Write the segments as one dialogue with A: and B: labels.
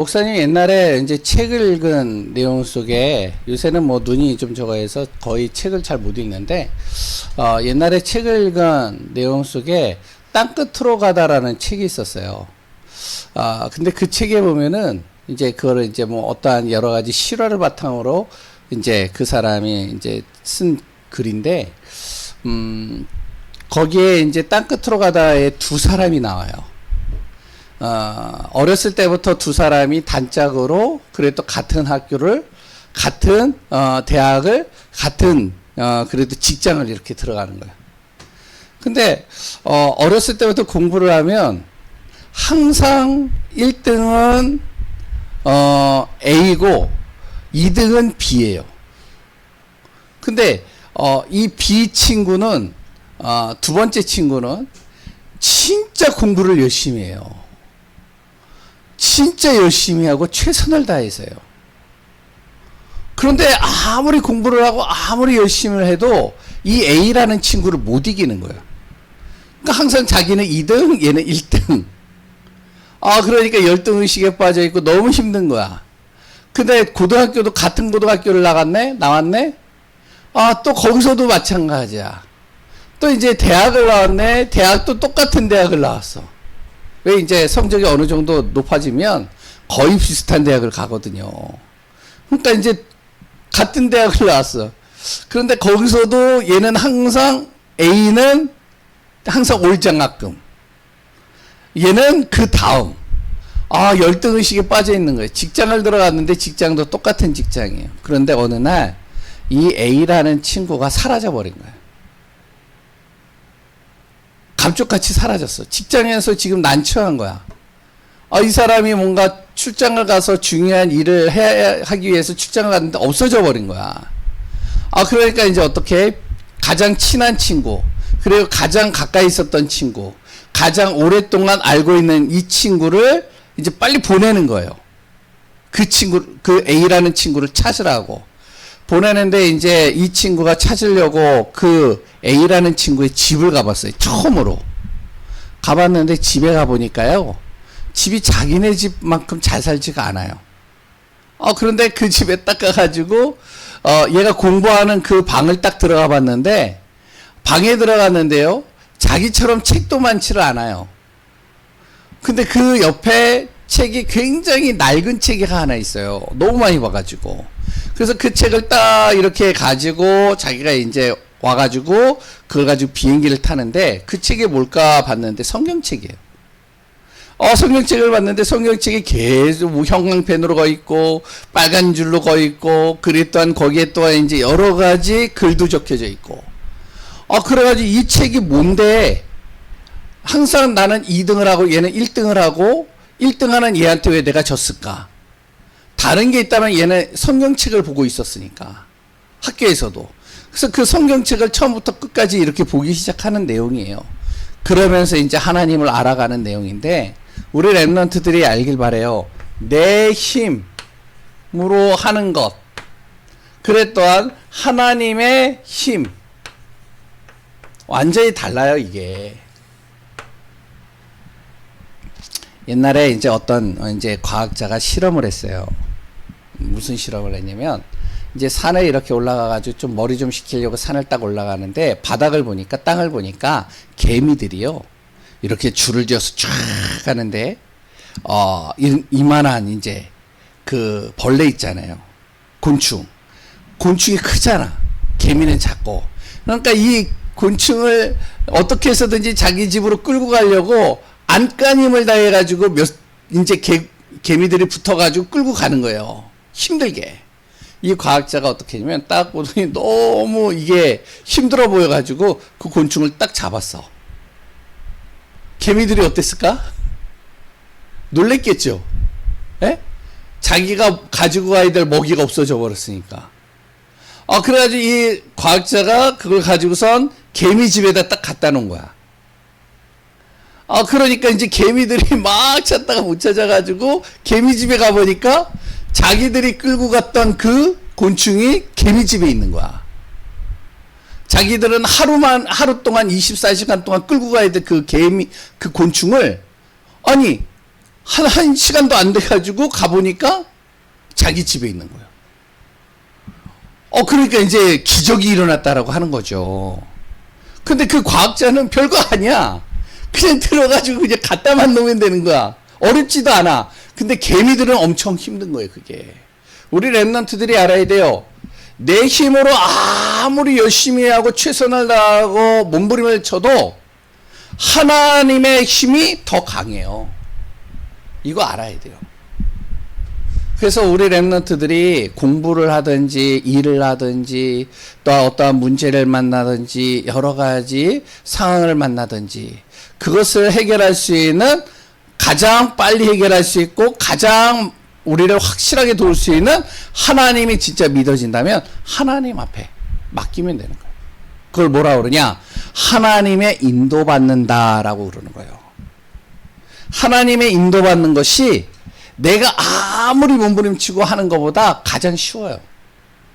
A: 목사님 옛날에 이제 책을 읽은 내용 속에 요새는 뭐 눈이 좀 적어서 거의 책을 잘 못 읽는데 옛날에 책을 읽은 내용 속에 땅끝으로 가다라는 책이 있었어요. 근데 그 책에 보면은 이제 그거를 이제 뭐 어떠한 여러 가지 실화를 바탕으로 이제 그 사람이 이제 쓴 글인데 거기에 이제 땅끝으로 가다에 두 사람이 나와요. 어렸을 때부터 두 사람이 단짝으로 그래도 같은 학교를 같은 대학을 같은 그래도 직장을 이렇게 들어가는 거예요. 근데 어렸을 때부터 공부를 하면 항상 1등은 A고 2등은 B예요. 근데 이 B 친구는 두 번째 친구는 진짜 공부를 열심히 해요. 진짜 열심히 하고 최선을 다해서요. 그런데 아무리 공부를 하고 아무리 열심히 해도 이 A라는 친구를 못 이기는 거예요. 그러니까 항상 자기는 2등, 얘는 1등. 그러니까 열등의식에 빠져 있고 너무 힘든 거야. 근데 고등학교도 같은 고등학교를 나왔네? 또 거기서도 마찬가지야. 또 이제 대학을 나왔네? 대학도 똑같은 대학을 나왔어. 왜 이제 성적이 어느 정도 높아지면 거의 비슷한 대학을 가거든요. 그러니까 이제 같은 대학을 나왔어. 그런데 거기서도 얘는 항상 A는 항상 올장학금. 얘는 그 다음. 열등의식에 빠져 있는 거예요. 직장을 들어갔는데 직장도 똑같은 직장이에요. 그런데 어느 날 이 A라는 친구가 사라져버린 거예요. 감쪽같이 사라졌어. 직장에서 지금 난처한 거야. 이 사람이 뭔가 출장을 가서 중요한 일을 하기 위해서 출장을 갔는데 없어져 버린 거야. 그러니까 이제 어떻게 가장 친한 친구, 그리고 가장 가까이 있었던 친구, 가장 오랫동안 알고 있는 이 친구를 이제 빨리 보내는 거예요. 그 A라는 친구를 찾으라고. 보내는데 이제 이 친구가 찾으려고 그 A라는 친구의 집을 가봤어요. 처음으로. 가봤는데 집에 가보니까요. 집이 자기네 집만큼 잘 살지가 않아요. 그런데 그 집에 딱 가가지고, 얘가 공부하는 그 방을 딱 들어가 봤는데, 방에 들어갔는데요. 자기처럼 책도 많지를 않아요. 근데 그 옆에 책이 굉장히 낡은 책이 하나 있어요. 너무 많이 봐가지고. 그래서 그 책을 딱 이렇게 가지고 자기가 이제 와가지고 그걸 가지고 비행기를 타는데 그 책이 뭘까 봤는데 성경책이에요. 성경책을 봤는데 성경책이 계속 뭐 형광펜으로 거 있고 빨간 줄로 거 있고 그리고 또한 거기에 또한 이제 여러 가지 글도 적혀져 있고 그래가지고 이 책이 뭔데 항상 나는 2등을 하고 얘는 1등을 하고 1등 하는 얘한테 왜 내가 졌을까? 다른 게 있다면 얘는 성경책을 보고 있었으니까. 학교에서도. 그래서 그 성경책을 처음부터 끝까지 이렇게 보기 시작하는 내용이에요. 그러면서 이제 하나님을 알아가는 내용인데, 우리 랩런트들이 알길 바래요. 내 힘으로 하는 것. 그래 또한 하나님의 힘. 완전히 달라요, 이게. 옛날에 이제 어떤 이제 과학자가 실험을 했어요. 무슨 실험을 했냐면 이제 산에 이렇게 올라가가지고 좀 머리 좀 식히려고 산을 딱 올라가는데 바닥을 보니까 땅을 보니까 개미들이요 이렇게 줄을 지어서 쫙 가는데 이만한 이제 그 벌레 있잖아요. 곤충이 크잖아. 개미는 작고. 그러니까 이 곤충을 어떻게 해서든지 자기 집으로 끌고 가려고 안간힘을 다해가지고 이제 개미들이 붙어가지고 끌고 가는 거예요. 힘들게. 이 과학자가 어떻게 했냐면 딱 보더니 너무 이게 힘들어 보여가지고 그 곤충을 딱 잡았어. 개미들이 어땠을까? 놀랬겠죠? 예? 자기가 가지고 가야 될 먹이가 없어져 버렸으니까. 그래가지고 이 과학자가 그걸 가지고선 개미 집에다 딱 갖다 놓은 거야. 그러니까 이제 개미들이 막 찾다가 못 찾아가지고 개미집에 가보니까 자기들이 끌고 갔던 그 곤충이 개미집에 있는 거야. 자기들은 하루 동안 24시간 동안 끌고 가야 돼. 그 곤충을. 아니, 한 시간도 안 돼가지고 가보니까 자기 집에 있는 거예요. 그러니까 이제 기적이 일어났다라고 하는 거죠. 근데 그 과학자는 별거 아니야. 그냥 들어가지고 그냥 갖다만 놓으면 되는 거야. 어렵지도 않아. 근데 개미들은 엄청 힘든 거예요, 그게. 우리 랩런트들이 알아야 돼요. 내 힘으로 아무리 열심히 하고 최선을 다하고 몸부림을 쳐도 하나님의 힘이 더 강해요. 이거 알아야 돼요. 그래서 우리 랩런트들이 공부를 하든지 일을 하든지 또 어떠한 문제를 만나든지 여러 가지 상황을 만나든지 그것을 해결할 수 있는 가장 빨리 해결할 수 있고 가장 우리를 확실하게 도울 수 있는 하나님이 진짜 믿어진다면 하나님 앞에 맡기면 되는 거예요. 그걸 뭐라 그러냐? 하나님의 인도받는다라고 그러는 거예요. 하나님의 인도받는 것이 내가 아무리 몸부림치고 하는 것보다 가장 쉬워요.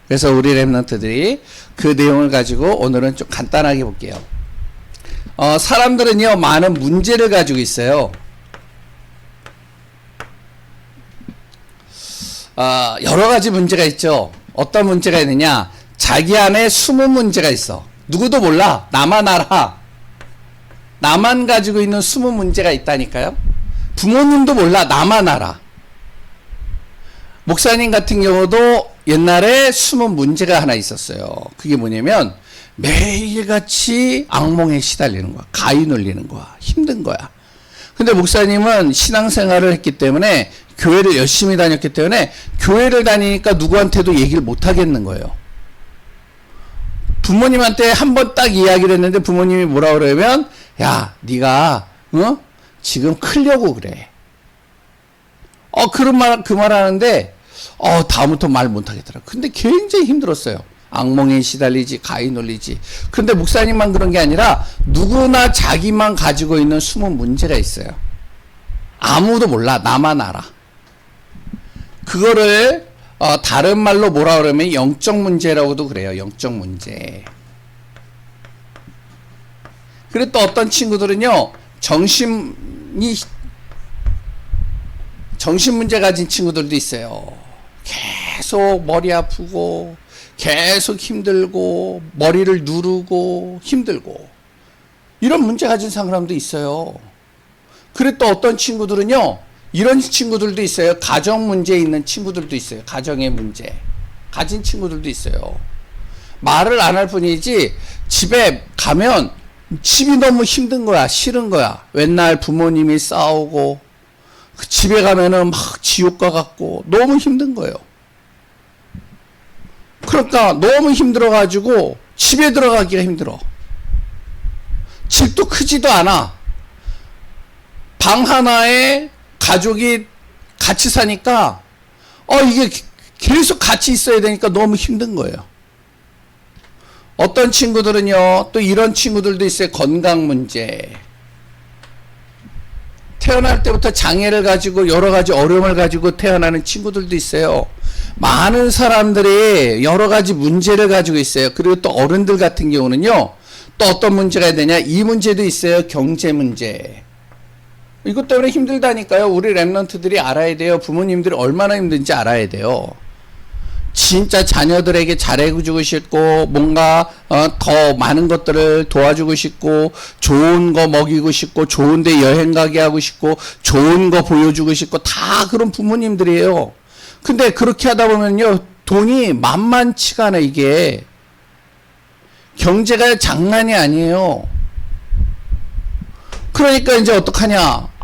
A: 그래서 우리 랩런트들이 그 내용을 가지고 오늘은 좀 간단하게 볼게요. 사람들은요 많은 문제를 가지고 있어요. 여러 가지 문제가 있죠. 어떤 문제가 있느냐? 자기 안에 숨은 문제가 있어. 누구도 몰라. 나만 알아. 나만 가지고 있는 숨은 문제가 있다니까요. 부모님도 몰라. 나만 알아. 목사님 같은 경우도 옛날에 숨은 문제가 하나 있었어요. 그게 뭐냐면 매일같이 악몽에 시달리는 거야. 가위 눌리는 거야. 힘든 거야. 근데 목사님은 신앙생활을 했기 때문에 교회를 열심히 다녔기 때문에 교회를 다니니까 누구한테도 얘기를 못 하겠는 거예요. 부모님한테 한 번 딱 이야기를 했는데 부모님이 뭐라 그러면 야 네가 지금 크려고 그래. 그 말 하는데 다음부터 말 못 하겠더라. 근데 굉장히 힘들었어요. 악몽에 시달리지, 가위 눌리지. 그런데 목사님만 그런 게 아니라 누구나 자기만 가지고 있는 숨은 문제가 있어요. 아무도 몰라. 나만 알아. 그거를 다른 말로 뭐라 그러면 영적 문제라고도 그래요. 영적 문제. 그리고 또 어떤 친구들은요. 정신 문제 가진 친구들도 있어요. 계속 머리 아프고 계속 힘들고 머리를 누르고 힘들고 이런 문제 가진 사람도 있어요. 그리고 또 어떤 친구들은요. 이런 친구들도 있어요. 가정 문제 있는 친구들도 있어요. 가정의 문제 가진 친구들도 있어요. 말을 안 할 뿐이지 집에 가면 집이 너무 힘든 거야. 싫은 거야. 맨날 부모님이 싸우고 집에 가면은 막 지옥과 같고 너무 힘든 거예요. 그러니까 너무 힘들어가지고 집에 들어가기가 힘들어. 집도 크지도 않아. 방 하나에 가족이 같이 사니까 이게 계속 같이 있어야 되니까 너무 힘든 거예요. 어떤 친구들은요 또 이런 친구들도 있어요. 건강 문제. 태어날 때부터 장애를 가지고 여러 가지 어려움을 가지고 태어나는 친구들도 있어요. 많은 사람들이 여러 가지 문제를 가지고 있어요. 그리고 또 어른들 같은 경우는요. 또 어떤 문제가 되냐. 이 문제도 있어요. 경제 문제. 이것 때문에 힘들다니까요. 우리 랩런트들이 알아야 돼요. 부모님들이 얼마나 힘든지 알아야 돼요. 진짜 자녀들에게 잘해주고 싶고 뭔가 더 많은 것들을 도와주고 싶고 좋은 거 먹이고 싶고 좋은 데 여행 가게 하고 싶고 좋은 거 보여주고 싶고 다 그런 부모님들이에요. 근데 그렇게 하다 보면요 돈이 만만치가 않아. 이게 경제가 장난이 아니에요. 그러니까 이제 어떡하냐.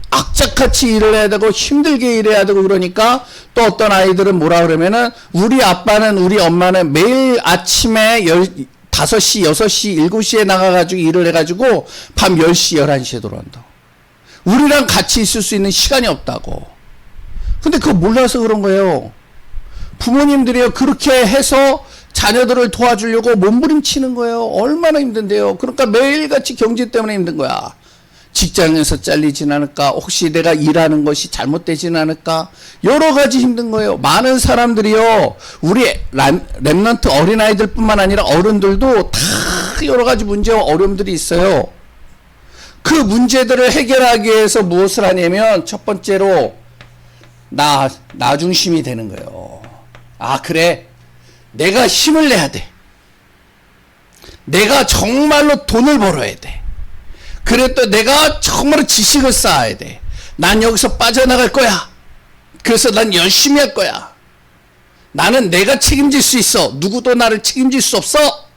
A: 악착같이 일을 해야 되고 힘들게 일해야 되고 그러니까 또 어떤 아이들은 뭐라 그러면은 우리 아빠는 우리 엄마는 매일 아침에 5시, 6시, 7시에 나가가지고 일을 해가지고 밤 10시, 11시에 돌아온다. 우리랑 같이 있을 수 있는 시간이 없다고. 근데 그거 몰라서 그런 거예요. 부모님들이요 그렇게 해서 자녀들을 도와주려고 몸부림치는 거예요. 얼마나 힘든데요. 그러니까 매일같이 경제 때문에 힘든 거야. 직장에서 잘리진 않을까? 혹시 내가 일하는 것이 잘못되진 않을까? 여러 가지 힘든 거예요. 많은 사람들이요. 우리 랩런트 어린아이들 뿐만 아니라 어른들도 다 여러 가지 문제와 어려움들이 있어요. 그 문제들을 해결하기 위해서 무엇을 하냐면 첫 번째로 나 중심이 되는 거예요. 아, 그래. 내가 힘을 내야 돼. 내가 정말로 돈을 벌어야 돼. 그래 또 내가 정말로 지식을 쌓아야 돼. 난 여기서 빠져나갈 거야. 그래서 난 열심히 할 거야. 나는 내가 책임질 수 있어. 누구도 나를 책임질 수 없어.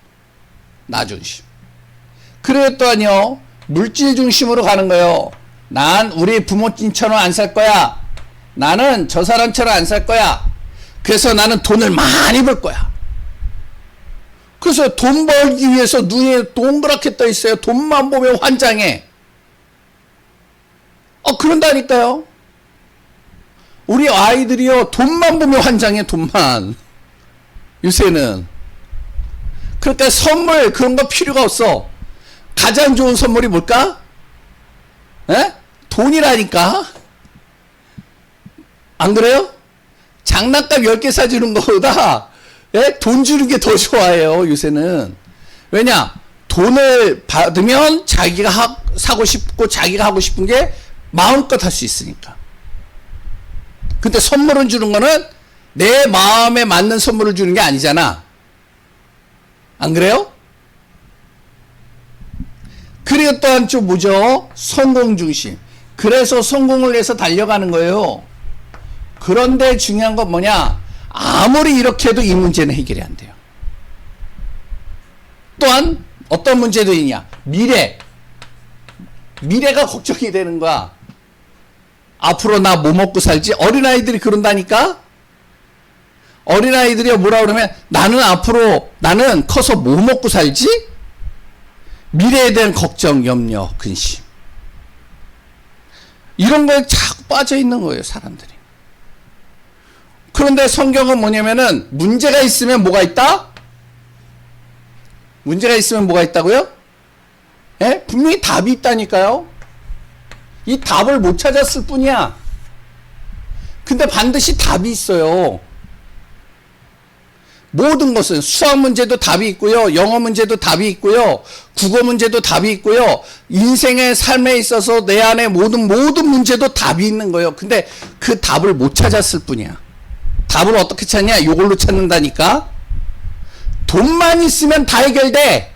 A: 나 중심. 그래 또한요, 물질 중심으로 가는 거예요. 난 우리 부모님처럼 안 살 거야. 나는 저 사람처럼 안 살 거야. 그래서 나는 돈을 많이 벌 거야. 그래서 돈 벌기 위해서 눈에 동그랗게 떠 있어요. 돈만 보면 환장해. 그런다니까요. 우리 아이들이요, 돈만 보면 환장해, 돈만. 요새는. 그러니까 선물, 그런 거 필요가 없어. 가장 좋은 선물이 뭘까? 에? 돈이라니까? 안 그래요? 장난감 10개 사주는 것보다, 예? 돈 주는 게 더 좋아해요, 요새는. 왜냐? 돈을 받으면 자기가 사고 싶고, 자기가 하고 싶은 게 마음껏 할 수 있으니까. 근데 선물을 주는 거는 내 마음에 맞는 선물을 주는 게 아니잖아. 안 그래요? 그리고 또한 좀 뭐죠? 성공 중심. 그래서 성공을 위해서 달려가는 거예요. 그런데 중요한 건 뭐냐? 아무리 이렇게 해도 이 문제는 해결이 안 돼요. 또한 어떤 문제도 있냐? 미래가 걱정이 되는 거야. 앞으로 나 뭐 먹고 살지? 어린아이들이 그런다니까? 어린아이들이 뭐라 그러면 나는 커서 뭐 먹고 살지? 미래에 대한 걱정, 염려, 근심. 이런 거에 자꾸 빠져 있는 거예요, 사람들이. 그런데 성경은 뭐냐면은 문제가 있으면 뭐가 있다? 문제가 있으면 뭐가 있다고요? 예? 분명히 답이 있다니까요. 이 답을 못 찾았을 뿐이야. 근데 반드시 답이 있어요. 모든 것은 수학 문제도 답이 있고요. 영어 문제도 답이 있고요. 국어 문제도 답이 있고요. 인생의 삶에 있어서 내 안에 모든 문제도 답이 있는 거예요. 근데 그 답을 못 찾았을 뿐이야. 답을 어떻게 찾냐? 이걸로 찾는다니까. 돈만 있으면 다 해결돼.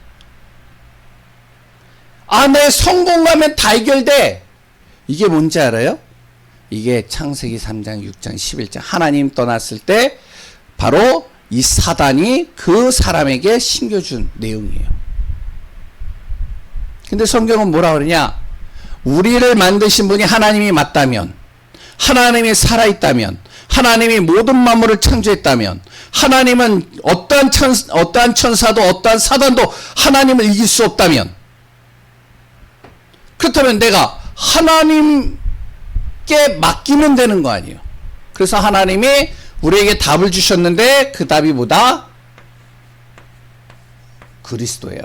A: 내 성공하면 다 해결돼. 이게 뭔지 알아요? 이게 창세기 3장, 6장, 11장 하나님 떠났을 때 바로 이 사단이 그 사람에게 심겨준 내용이에요. 근데 성경은 뭐라 그러냐? 우리를 만드신 분이 하나님이 맞다면, 하나님이 살아있다면, 하나님이 모든 만물을 창조했다면, 하나님은 어떠한 천사도 어떠한 사단도 하나님을 이길 수 없다면, 그렇다면 내가 하나님께 맡기면 되는 거 아니에요. 그래서 하나님이 우리에게 답을 주셨는데 그 답이 뭐다? 그리스도예요.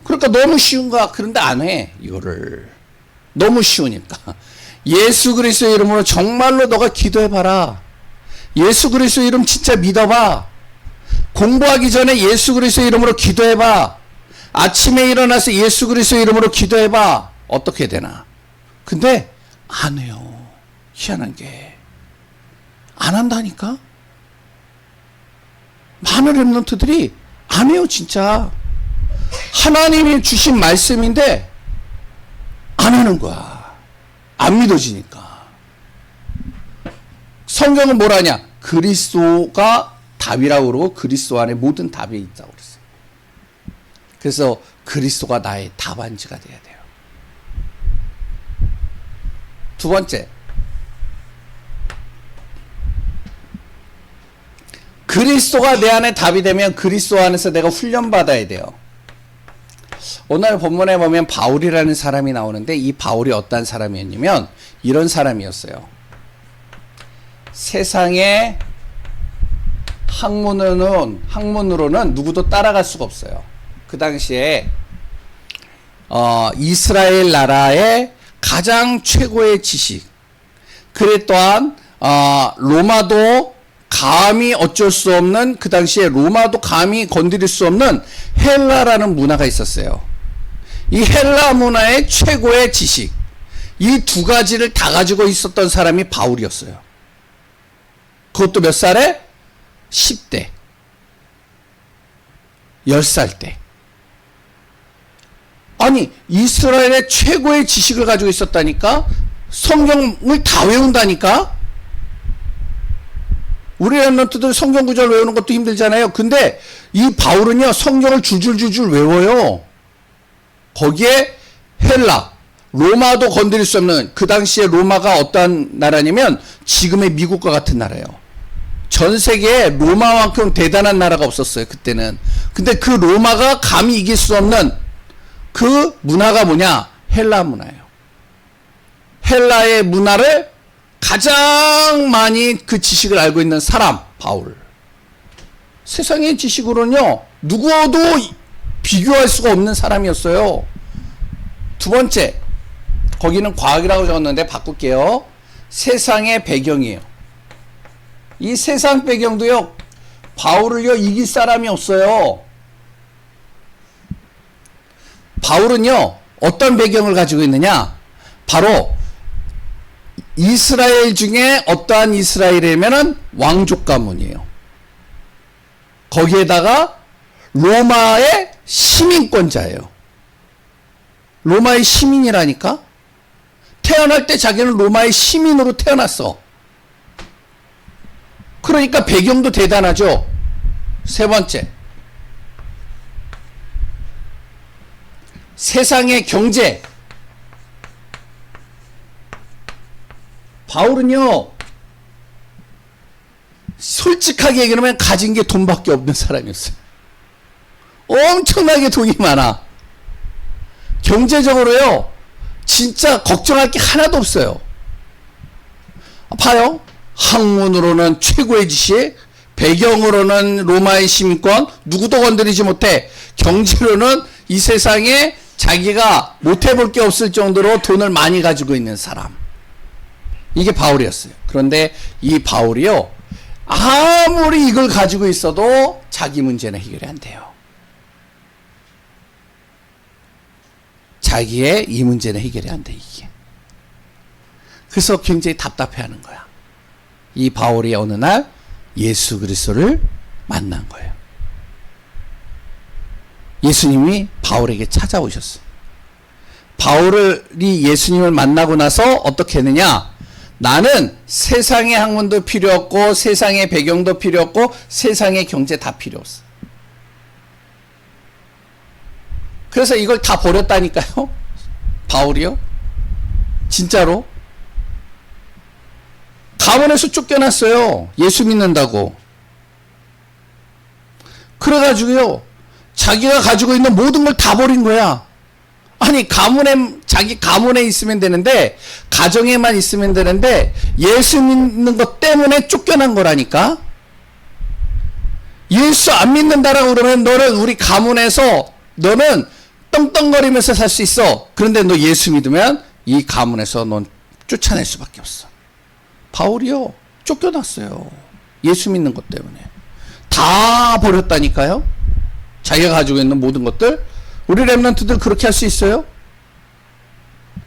A: 그러니까 너무 쉬운 거야. 그런데 안 해, 이거를. 너무 쉬우니까. 예수 그리스도의 이름으로 정말로 너가 기도해봐라. 예수 그리스도의 이름 진짜 믿어봐. 공부하기 전에 예수 그리스도의 이름으로 기도해봐. 아침에 일어나서 예수 그리스도의 이름으로 기도해봐. 어떻게 되나? 근데 안 해요. 희한한 게. 안 한다니까? 많은 랩런트들이 안 해요, 진짜. 하나님이 주신 말씀인데 안 하는 거야. 안 믿어지니까. 성경은 뭐라 하냐? 그리스도가 답이라고 그러고 그리스도 안에 모든 답이 있다고 그랬어요. 그래서 그리스도가 나의 답안지가 돼야 돼요. 두 번째, 그리스도가 내 안에 답이 되면 그리스도 안에서 내가 훈련받아야 돼요. 오늘 본문에 보면 바울이라는 사람이 나오는데 이 바울이 어떤 사람이었냐면 이런 사람이었어요. 세상의 학문으로는 누구도 따라갈 수가 없어요. 그 당시에 이스라엘 나라의 가장 최고의 지식, 그래 또한 로마도 감히 어쩔 수 없는, 그 당시에 로마도 감히 건드릴 수 없는 헬라라는 문화가 있었어요. 이 헬라 문화의 최고의 지식, 이 두 가지를 다 가지고 있었던 사람이 바울이었어요. 그것도 몇 살에? 10대. 10살 때. 아니, 이스라엘의 최고의 지식을 가지고 있었다니까? 성경을 다 외운다니까? 우리 랩런트들 성경 구절 외우는 것도 힘들잖아요. 근데 이 바울은요, 성경을 줄줄줄줄 외워요. 거기에 헬라, 로마도 건드릴 수 없는, 그 당시에 로마가 어떠한 나라냐면 지금의 미국과 같은 나라예요. 전 세계에 로마만큼 대단한 나라가 없었어요, 그때는. 근데 그 로마가 감히 이길 수 없는 그 문화가 뭐냐? 헬라 문화예요. 헬라의 문화를 가장 많이 그 지식을 알고 있는 사람, 바울. 세상의 지식으로는요, 누구도 비교할 수가 없는 사람이었어요. 두 번째, 거기는 과학이라고 적었는데 바꿀게요. 세상의 배경이에요. 이 세상 배경도요, 바울을요, 이길 사람이 없어요. 바울은요, 어떤 배경을 가지고 있느냐? 바로 이스라엘 중에 어떠한 이스라엘이면은 왕족 가문이에요. 거기에다가 로마의 시민권자예요. 로마의 시민이라니까? 태어날 때 자기는 로마의 시민으로 태어났어. 그러니까 배경도 대단하죠. 세 번째, 세상의 경제. 바울은요, 솔직하게 얘기하면 가진 게 돈밖에 없는 사람이었어요. 엄청나게 돈이 많아. 경제적으로요, 진짜 걱정할 게 하나도 없어요. 봐요. 학문으로는 최고의 지식, 배경으로는 로마의 시민권, 누구도 건드리지 못해. 경제로는 이 세상에 자기가 못해볼 게 없을 정도로 돈을 많이 가지고 있는 사람. 이게 바울이었어요. 그런데 이 바울이요, 아무리 이걸 가지고 있어도 자기 문제는 해결이 안 돼요. 자기의 이 문제는 해결이 안 돼, 이게. 그래서 굉장히 답답해하는 거야. 이 바울이 어느 날 예수 그리스도를 만난 거예요. 예수님이 바울에게 찾아오셨어요. 바울이 예수님을 만나고 나서 어떻게 했느냐? 나는 세상의 학문도 필요 없고 세상의 배경도 필요 없고 세상의 경제 다 필요 없어. 그래서 이걸 다 버렸다니까요. 바울이요. 진짜로. 가문에서 쫓겨났어요. 예수 믿는다고. 그래가지고요, 자기가 가지고 있는 모든 걸 다 버린 거야. 아니, 자기 가문에 있으면 되는데, 가정에만 있으면 되는데, 예수 믿는 것 때문에 쫓겨난 거라니까? 예수 안 믿는다라고 그러면 너는 우리 가문에서, 너는 떵떵거리면서 살 수 있어. 그런데 너 예수 믿으면 이 가문에서 넌 쫓아낼 수밖에 없어. 바울이요, 쫓겨났어요. 예수 믿는 것 때문에. 다 버렸다니까요? 자기가 가지고 있는 모든 것들. 우리 랩런트들 그렇게 할 수 있어요?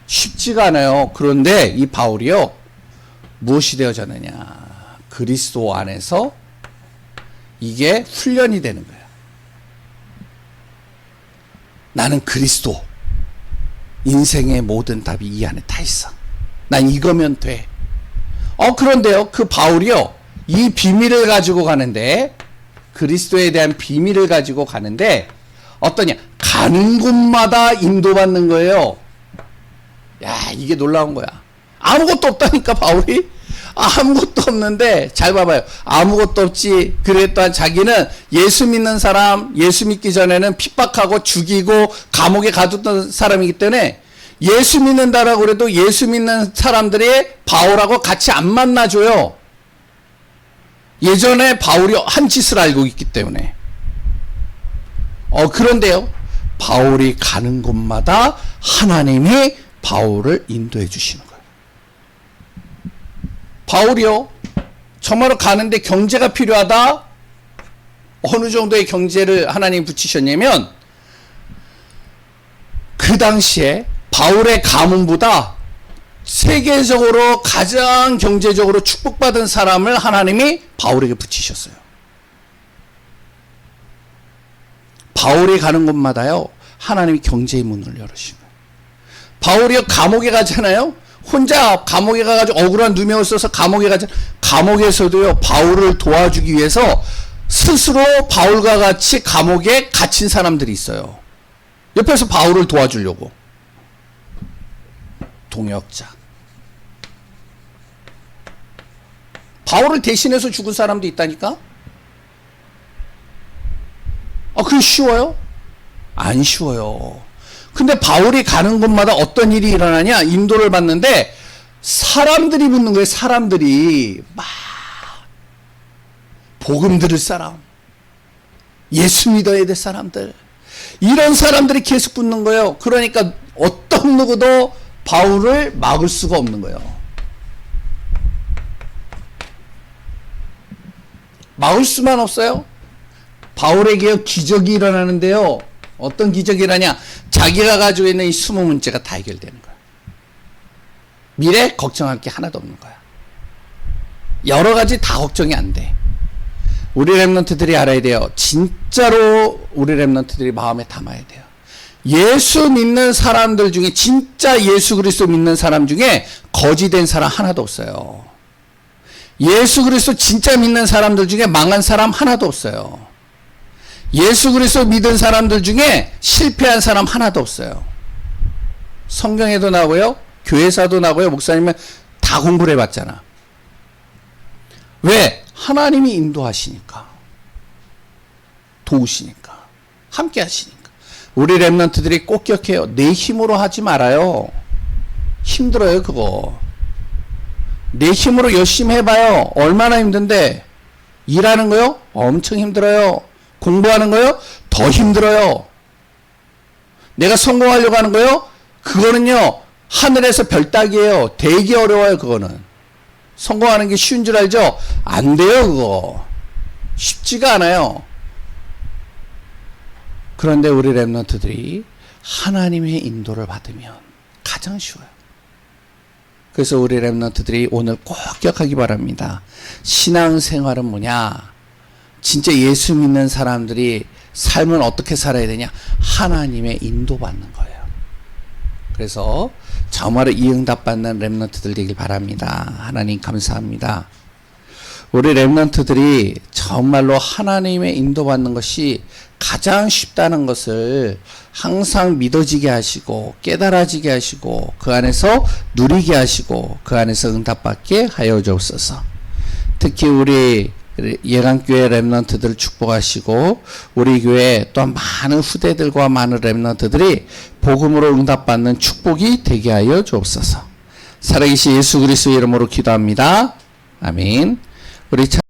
A: 쉽지가 않아요. 그런데 이 바울이요, 무엇이 되어졌느냐? 그리스도 안에서 이게 훈련이 되는 거예요. 나는 그리스도. 인생의 모든 답이 이 안에 다 있어. 난 이거면 돼. 그런데요, 그 바울이요, 이 비밀을 가지고 가는데, 그리스도에 대한 비밀을 가지고 가는데, 어떠냐? 가는 곳마다 인도받는 거예요. 야, 이게 놀라운 거야. 아무것도 없다니까, 바울이? 아무것도 없는데, 잘 봐봐요. 아무것도 없지. 그랬더니 자기는 예수 믿는 사람, 예수 믿기 전에는 핍박하고 죽이고 감옥에 가뒀던 사람이기 때문에 예수 믿는다라고 그래도 예수 믿는 사람들이 바울하고 같이 안 만나줘요. 예전에 바울이 한 짓을 알고 있기 때문에. 그런데요, 바울이 가는 곳마다 하나님이 바울을 인도해 주시는 거예요. 바울이요, 정말로 가는데 경제가 필요하다? 어느 정도의 경제를 하나님 붙이셨냐면, 그 그 당시에 바울의 가문보다 세계적으로 가장 경제적으로 축복받은 사람을 하나님이 바울에게 붙이셨어요. 바울이 가는 곳마다요, 하나님이 경제의 문을 열으시고, 바울이 감옥에 가잖아요. 혼자 감옥에 가가지고 억울한 누명을 써서 감옥에 가잖아요. 감옥에서도요, 바울을 도와주기 위해서 스스로 바울과 같이 감옥에 갇힌 사람들이 있어요. 옆에서 바울을 도와주려고. 동역자. 바울을 대신해서 죽은 사람도 있다니까? 그게 쉬워요? 안 쉬워요. 근데 바울이 가는 곳마다 어떤 일이 일어나냐? 인도를 받는데 사람들이 묻는 거예요. 사람들이 막 복음 들을 사람, 예수 믿어야 될 사람들, 이런 사람들이 계속 붙는 거예요. 그러니까 어떤 누구도 바울을 막을 수가 없는 거예요. 막을 수만 없어요. 바울에게 기적이 일어나는데요. 어떤 기적이 일어나냐? 자기가 가지고 있는 이 20문제가 다 해결되는 거야. 미래 걱정할 게 하나도 없는 거야. 여러 가지 다 걱정이 안 돼. 우리 렘넌트들이 알아야 돼요. 진짜로 우리 렘넌트들이 마음에 담아야 돼요. 예수 믿는 사람들 중에, 진짜 예수 그리스도 믿는 사람 중에 거지된 사람 하나도 없어요. 예수 그리스도 진짜 믿는 사람들 중에 망한 사람 하나도 없어요. 예수 그리스도 믿은 사람들 중에 실패한 사람 하나도 없어요. 성경에도 나오고요, 교회사도 나오고요, 목사님은 다 공부를 해봤잖아. 왜? 하나님이 인도하시니까, 도우시니까, 함께 하시니까. 우리 렘넌트들이 꼭 기억해요. 내 힘으로 하지 말아요. 힘들어요, 그거. 내 힘으로 열심히 해봐요. 얼마나 힘든데. 일하는 거요? 엄청 힘들어요. 공부하는 거요? 더 힘들어요. 내가 성공하려고 하는 거요? 그거는요, 하늘에서 별 따기예요. 되게 어려워요, 그거는. 성공하는 게 쉬운 줄 알죠? 안 돼요, 그거. 쉽지가 않아요. 그런데 우리 렘넌트들이 하나님의 인도를 받으면 가장 쉬워요. 그래서 우리 렘넌트들이 오늘 꼭 기억하기 바랍니다. 신앙생활은 뭐냐? 진짜 예수 믿는 사람들이 삶을 어떻게 살아야 되냐? 하나님의 인도받는 거예요. 그래서 정말로 이 응답받는 렘넌트들 되길 바랍니다. 하나님 감사합니다. 우리 렘넌트들이 정말로 하나님의 인도받는 것이 가장 쉽다는 것을 항상 믿어지게 하시고 깨달아지게 하시고 그 안에서 누리게 하시고 그 안에서 응답받게 하여 주옵소서. 특히 우리 예강교회 렘넌트들 축복하시고 우리 교회 또 많은 후대들과 많은 렘넌트들이 복음으로 응답받는 축복이 되게 하여 주옵소서. 살아계신 예수 그리스도의 이름으로 기도합니다. 아멘. 우리